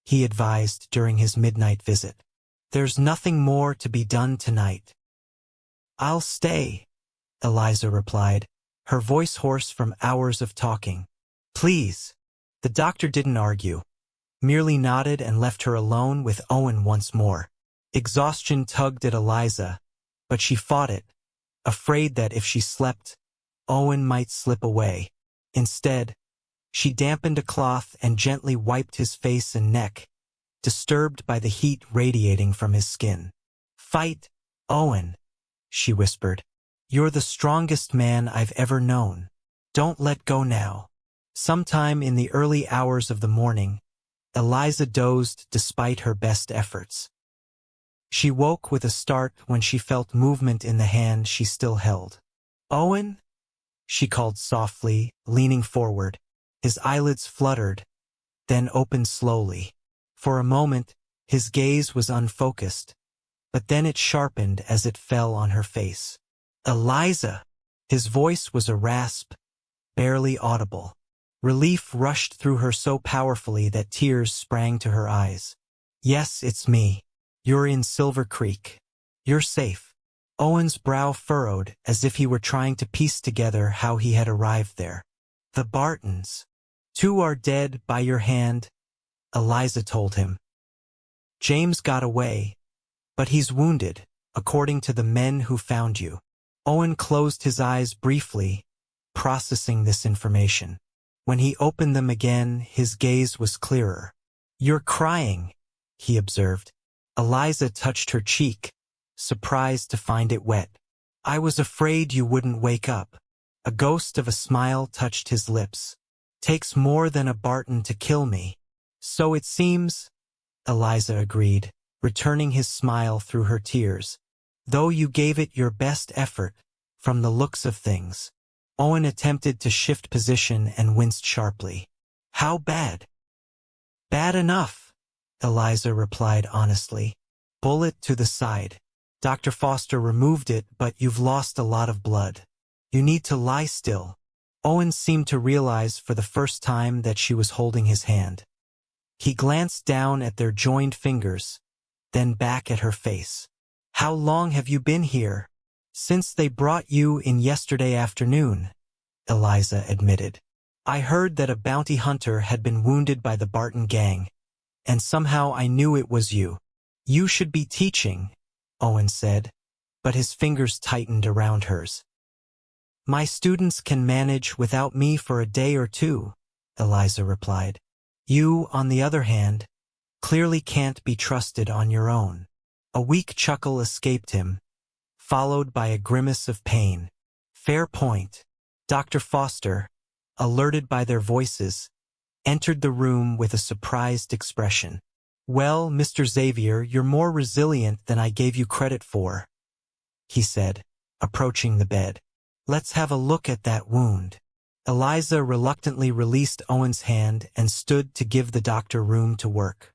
he advised during his midnight visit. "There's nothing more to be done tonight." "I'll stay," Eliza replied, her voice hoarse from hours of talking. "Please." The doctor didn't argue, merely nodded and left her alone with Owen once more. Exhaustion tugged at Eliza, but she fought it, afraid that if she slept, Owen might slip away. Instead, she dampened a cloth and gently wiped his face and neck, disturbed by the heat radiating from his skin. "Fight, Owen," she whispered. "You're the strongest man I've ever known. Don't let go now." Sometime in the early hours of the morning, Eliza dozed despite her best efforts. She woke with a start when she felt movement in the hand she still held. "Owen?" she called softly, leaning forward. His eyelids fluttered, then opened slowly. For a moment, his gaze was unfocused, but then it sharpened as it fell on her face. "Eliza!" His voice was a rasp, barely audible. Relief rushed through her so powerfully that tears sprang to her eyes. "Yes, it's me. You're in Silver Creek. You're safe." Owen's brow furrowed as if he were trying to piece together how he had arrived there. "The Bartons. 2 are dead by your hand," Eliza told him. "James got away, but he's wounded, according to the men who found you." Owen closed his eyes briefly, processing this information. When he opened them again, his gaze was clearer. "You're crying," he observed. Eliza touched her cheek, surprised to find it wet. "I was afraid you wouldn't wake up." A ghost of a smile touched his lips. "Takes more than a Barton to kill me." "So it seems," Eliza agreed, returning his smile through her tears. "Though you gave it your best effort, from the looks of things." Owen attempted to shift position and winced sharply. "How bad?" "Bad enough," Eliza replied honestly. "Bullet to the side. Dr. Foster removed it, but you've lost a lot of blood. You need to lie still." Owen seemed to realize for the first time that she was holding his hand. He glanced down at their joined fingers, then back at her face. "How long have you been here?" "Since they brought you in yesterday afternoon," Eliza admitted. "I heard that a bounty hunter had been wounded by the Barton gang. and somehow I knew it was you. You should be teaching, Owen said, but his fingers tightened around hers. My students can manage without me for a day or two, Eliza replied. You, on the other hand, clearly can't be trusted on your own. A weak chuckle escaped him, followed by a grimace of pain. Fair point. Dr. Foster, alerted by their voices, entered the room with a surprised expression. Well, Mr. Xavier, you're more resilient than I gave you credit for, he said, approaching the bed. Let's have a look at that wound. Eliza reluctantly released Owen's hand and stood to give the doctor room to work.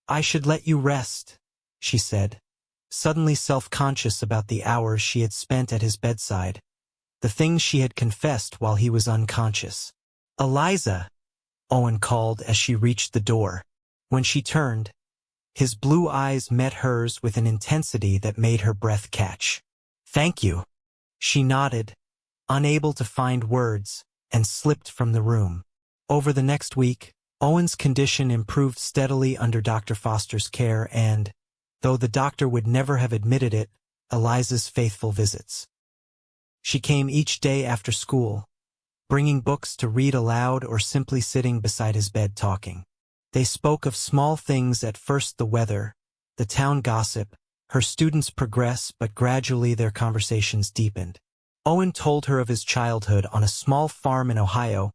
I should let you rest, she said, suddenly self-conscious about the hours she had spent at his bedside, the things she had confessed while he was unconscious. Eliza, Owen called as she reached the door. When she turned, his blue eyes met hers with an intensity that made her breath catch. Thank you. She nodded, unable to find words, and slipped from the room. Over the next week, Owen's condition improved steadily under Dr. Foster's care and, though the doctor would never have admitted it, Eliza's faithful visits. She came each day after school, bringing books to read aloud or simply sitting beside his bed talking. They spoke of small things at first: the weather, the town gossip, her students' progress, but gradually their conversations deepened. Owen told her of his childhood on a small farm in Ohio,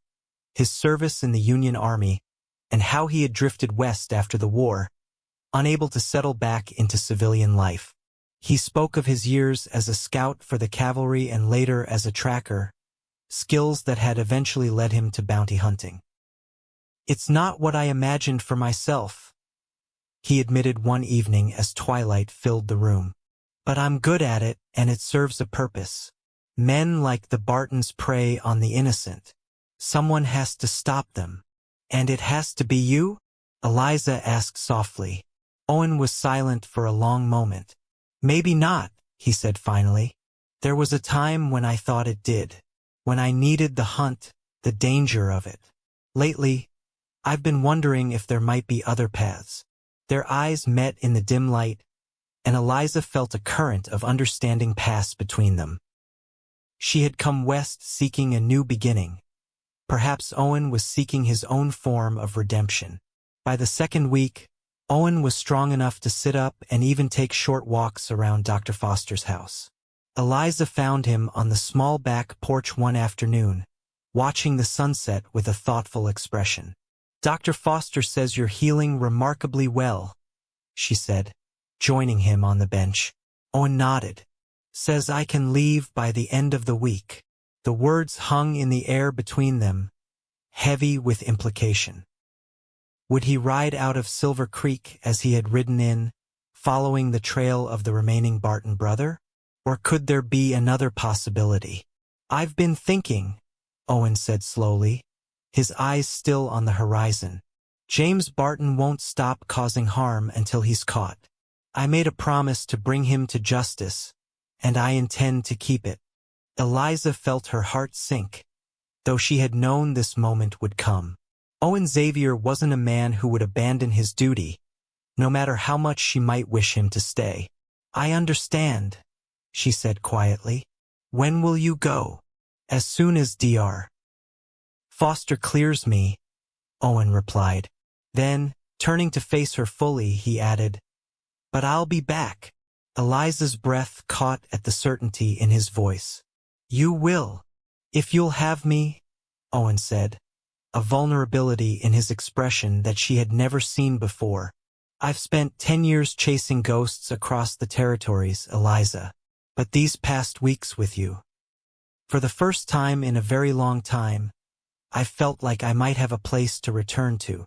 his service in the Union Army, and how he had drifted west after the war, unable to settle back into civilian life. He spoke of his years as a scout for the cavalry and later as a tracker, skills that had eventually led him to bounty hunting. It's not what I imagined for myself, he admitted one evening as twilight filled the room. But I'm good at it, and it serves a purpose. Men like the Bartons prey on the innocent. Someone has to stop them. And it has to be you? Eliza asked softly. Owen was silent for a long moment. Maybe not, he said finally. There was a time when I thought it did. When I needed the hunt, the danger of it. Lately, I've been wondering if there might be other paths. Their eyes met in the dim light, and Eliza felt a current of understanding pass between them. She had come west seeking a new beginning. Perhaps Owen was seeking his own form of redemption. By the second week, Owen was strong enough to sit up and even take short walks around Dr. Foster's house. Eliza found him on the small back porch one afternoon, watching the sunset with a thoughtful expression. Dr. Foster says you're healing remarkably well, she said, joining him on the bench. Owen nodded. Says I can leave by the end of the week. The words hung in the air between them, heavy with implication. Would he ride out of Silver Creek as he had ridden in, following the trail of the remaining Barton brother? Or could there be another possibility? I've been thinking, Owen said slowly, his eyes still on the horizon. James Barton won't stop causing harm until he's caught. I made a promise to bring him to justice, and I intend to keep it. Eliza felt her heart sink, though she had known this moment would come. Owen Xavier wasn't a man who would abandon his duty, no matter how much she might wish him to stay. I understand, she said quietly. When will you go? As soon as Dr. Foster clears me, Owen replied. Then, turning to face her fully, he added, but I'll be back. Eliza's breath caught at the certainty in his voice. You will. If you'll have me, Owen said, a vulnerability in his expression that she had never seen before. I've spent 10 years chasing ghosts across the territories, Eliza, but these past weeks with you. For the first time in a very long time, I felt like I might have a place to return to.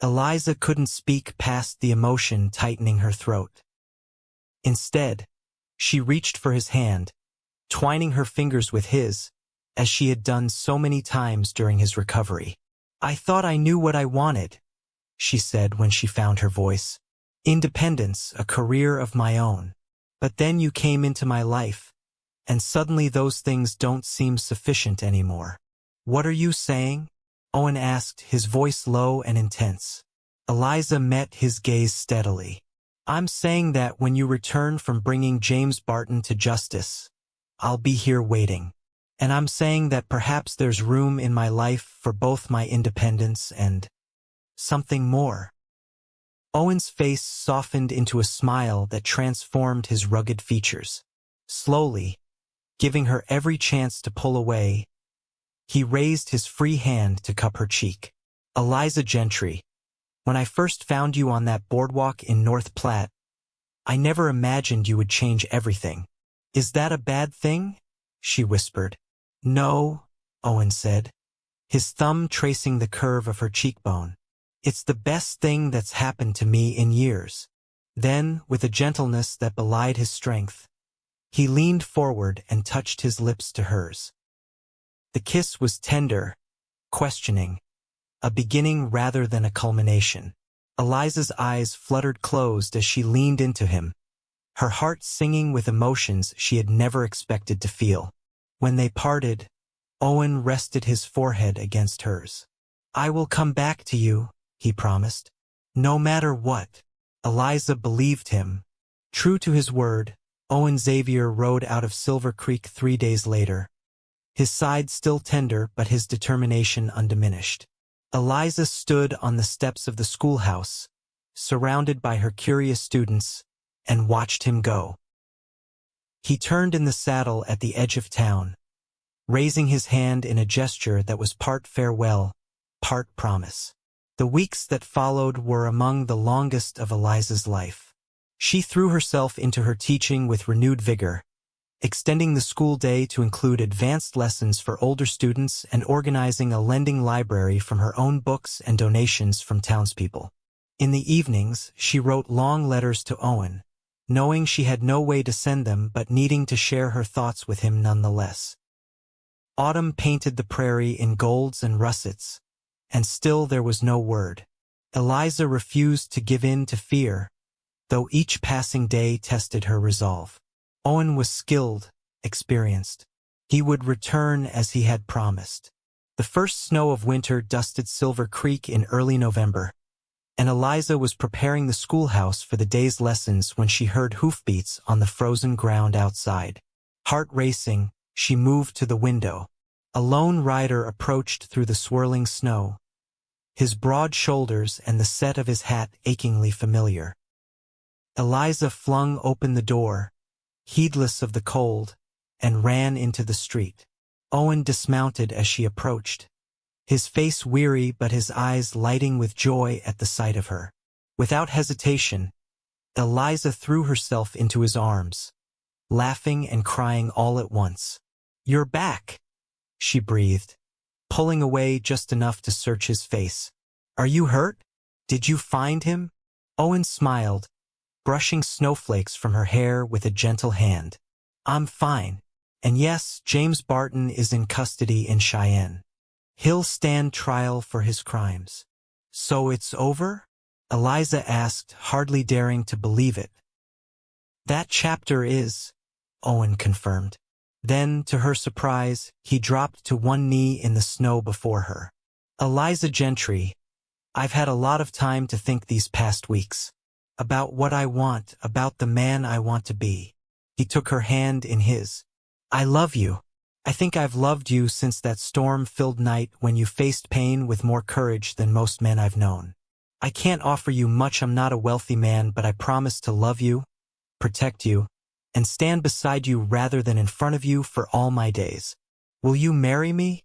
Eliza couldn't speak past the emotion tightening her throat. Instead, she reached for his hand, twining her fingers with his, as she had done so many times during his recovery. I thought I knew what I wanted, she said when she found her voice. Independence, a career of my own. But then you came into my life, and suddenly those things don't seem sufficient anymore. What are you saying? Owen asked, his voice low and intense. Eliza met his gaze steadily. I'm saying that when you return from bringing James Barton to justice, I'll be here waiting. And I'm saying that perhaps there's room in my life for both my independence and something more. Owen's face softened into a smile that transformed his rugged features. Slowly, giving her every chance to pull away, he raised his free hand to cup her cheek. Eliza Gentry, when I first found you on that boardwalk in North Platte, I never imagined you would change everything. Is that a bad thing? She whispered. No, Owen said, his thumb tracing the curve of her cheekbone. It's the best thing that's happened to me in years. Then, with a gentleness that belied his strength, he leaned forward and touched his lips to hers. The kiss was tender, questioning, a beginning rather than a culmination. Eliza's eyes fluttered closed as she leaned into him, her heart singing with emotions she had never expected to feel. When they parted, Owen rested his forehead against hers. I will come back to you, he promised. No matter what. Eliza believed him. True to his word, Owen Xavier rode out of Silver Creek 3 days later, his side still tender but his determination undiminished. Eliza stood on the steps of the schoolhouse, surrounded by her curious students, and watched him go. He turned in the saddle at the edge of town, raising his hand in a gesture that was part farewell, part promise. The weeks that followed were among the longest of Eliza's life. She threw herself into her teaching with renewed vigor, extending the school day to include advanced lessons for older students and organizing a lending library from her own books and donations from townspeople. In the evenings, she wrote long letters to Owen, knowing she had no way to send them but needing to share her thoughts with him nonetheless. Autumn painted the prairie in golds and russets, and still there was no word. Eliza refused to give in to fear, though each passing day tested her resolve. Owen was skilled, experienced. He would return as he had promised. The first snow of winter dusted Silver Creek in early November, and Eliza was preparing the schoolhouse for the day's lessons when she heard hoofbeats on the frozen ground outside. Heart racing, she moved to the window. A lone rider approached through the swirling snow, his broad shoulders and the set of his hat achingly familiar. Eliza flung open the door, heedless of the cold, and ran into the street. Owen dismounted as she approached, his face weary but his eyes lighting with joy at the sight of her. Without hesitation, Eliza threw herself into his arms, laughing and crying all at once. "You're back," she breathed, pulling away just enough to search his face. "Are you hurt? Did you find him?" Owen smiled, brushing snowflakes from her hair with a gentle hand. "I'm fine. And yes, James Barton is in custody in Cheyenne. He'll stand trial for his crimes." "So it's over?" Eliza asked, hardly daring to believe it. "That chapter is," Owen confirmed. Then, to her surprise, he dropped to one knee in the snow before her. "Eliza Gentry, I've had a lot of time to think these past weeks. About what I want, about the man I want to be." He took her hand in his. "I love you. I think I've loved you since that storm-filled night when you faced pain with more courage than most men I've known. I can't offer you much, I'm not a wealthy man, but I promise to love you, protect you, and stand beside you rather than in front of you for all my days. Will you marry me?"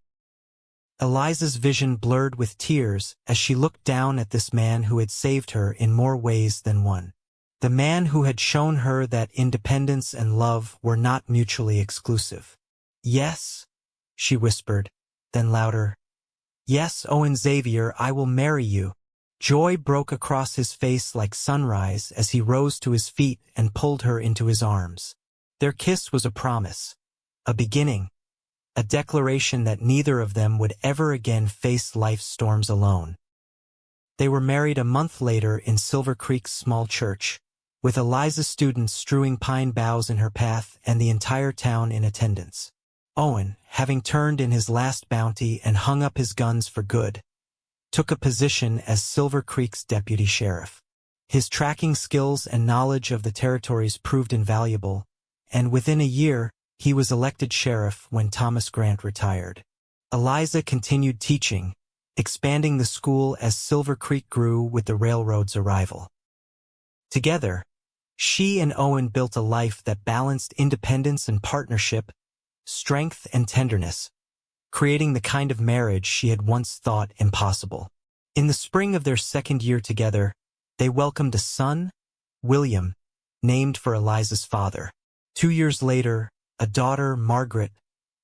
Eliza's vision blurred with tears as she looked down at this man who had saved her in more ways than one. The man who had shown her that independence and love were not mutually exclusive. "Yes," she whispered, then louder. "Yes, Owen Xavier, I will marry you." Joy broke across his face like sunrise as he rose to his feet and pulled her into his arms. Their kiss was a promise, a beginning, a declaration that neither of them would ever again face life's storms alone. They were married a month later in Silver Creek's small church, with Eliza's students strewing pine boughs in her path and the entire town in attendance. Owen, having turned in his last bounty and hung up his guns for good, took a position as Silver Creek's deputy sheriff. His tracking skills and knowledge of the territories proved invaluable, and within a year, he was elected sheriff when Thomas Grant retired. Eliza continued teaching, expanding the school as Silver Creek grew with the railroad's arrival. Together, she and Owen built a life that balanced independence and partnership, strength and tenderness, creating the kind of marriage she had once thought impossible. In the spring of their second year together, they welcomed a son, William, named for Eliza's father. 2 years later, a daughter, Margaret,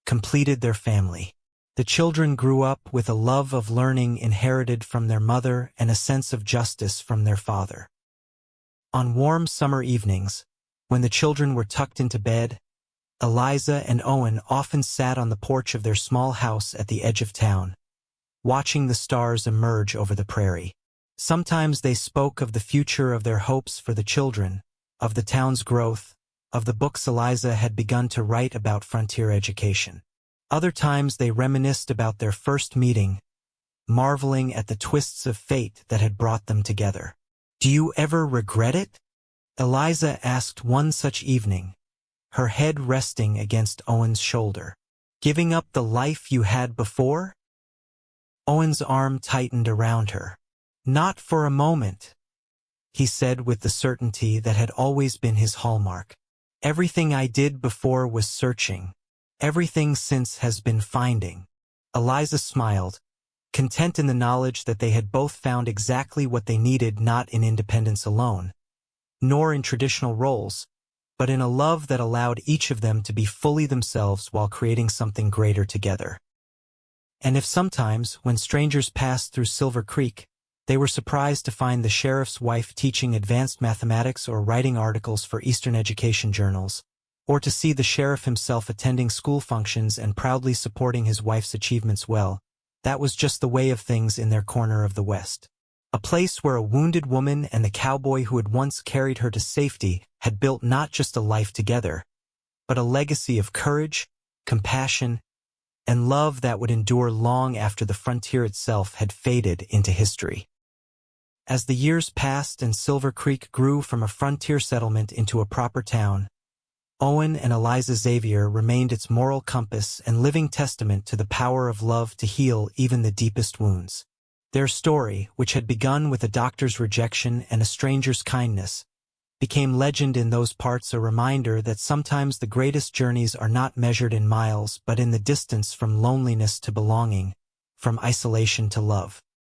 completed their family. The children grew up with a love of learning inherited from their mother and a sense of justice from their father. On warm summer evenings, when the children were tucked into bed, Eliza and Owen often sat on the porch of their small house at the edge of town, watching the stars emerge over the prairie. Sometimes they spoke of the future of their hopes for the children, of the town's growth, of the books Eliza had begun to write about frontier education. Other times they reminisced about their first meeting, marveling at the twists of fate that had brought them together. "Do you ever regret it?" Eliza asked one such evening, her head resting against Owen's shoulder. "Giving up the life you had before?" Owen's arm tightened around her. "Not for a moment," he said with the certainty that had always been his hallmark. "Everything I did before was searching. Everything since has been finding." Eliza smiled, content in the knowledge that they had both found exactly what they needed, not in independence alone, nor in traditional roles, but in a love that allowed each of them to be fully themselves while creating something greater together. And if sometimes, when strangers passed through Silver Creek, they were surprised to find the sheriff's wife teaching advanced mathematics or writing articles for Eastern education journals, or to see the sheriff himself attending school functions and proudly supporting his wife's achievements, well, that was just the way of things in their corner of the West. A place where a wounded woman and the cowboy who had once carried her to safety had built not just a life together, but a legacy of courage, compassion, and love that would endure long after the frontier itself had faded into history. As the years passed and Silver Creek grew from a frontier settlement into a proper town, Owen and Eliza Xavier remained its moral compass and living testament to the power of love to heal even the deepest wounds. Their story, which had begun with a doctor's rejection and a stranger's kindness, became legend in those parts, a reminder that sometimes the greatest journeys are not measured in miles but in the distance from loneliness to belonging, from isolation to love.